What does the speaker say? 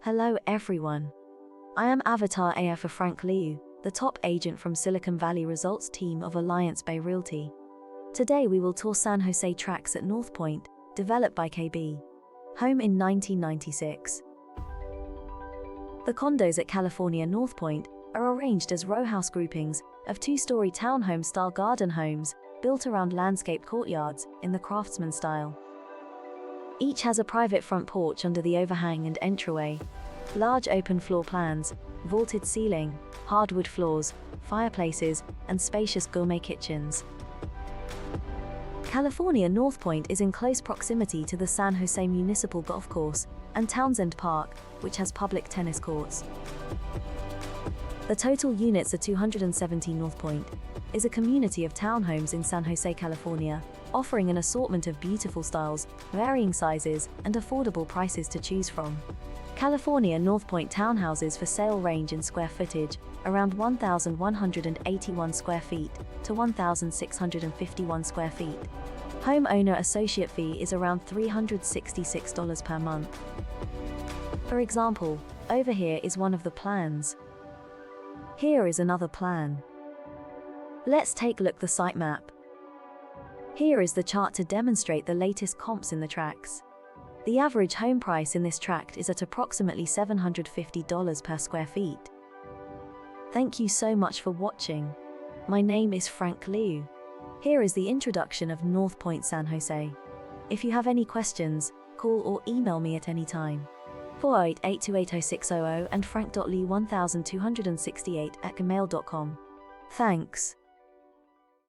Hello everyone. I am Avatar AF for Frank Liu, the top agent from Silicon Valley Results team of Alliance Bay Realty. Today we will tour San Jose Tracts at Northpointe, developed by KB. Home in 1996. The condos at California Northpointe are arranged as row house groupings of two-story townhome-style garden homes built around landscaped courtyards in the craftsman style. Each has a private front porch under the overhang and entryway, large open floor plans, vaulted ceiling, hardwood floors, fireplaces, and spacious gourmet kitchens. California Northpointe is in close proximity to the San Jose Municipal Golf Course and Townsend Park, which has public tennis courts. The total units at 270 Northpointe is a community of townhomes in San Jose, California, offering an assortment of beautiful styles, varying sizes, and affordable prices to choose from. California Northpointe townhouses for sale range in square footage around 1,181 square feet to 1,651 square feet. Homeowner associate fee is around $366 per month. For example, over here is one of the plans. Here is another plan. Let's take a look at the site map. Here is the chart to demonstrate the latest comps in the tracts. The average home price in this tract is at approximately $750 per square feet. Thank you so much for watching. My name is Frank Liu. Here is the introduction of Northpointe San Jose. If you have any questions, call or email me at any time. 408-828-0600 and frank.lee1268@gmail.com. Thanks.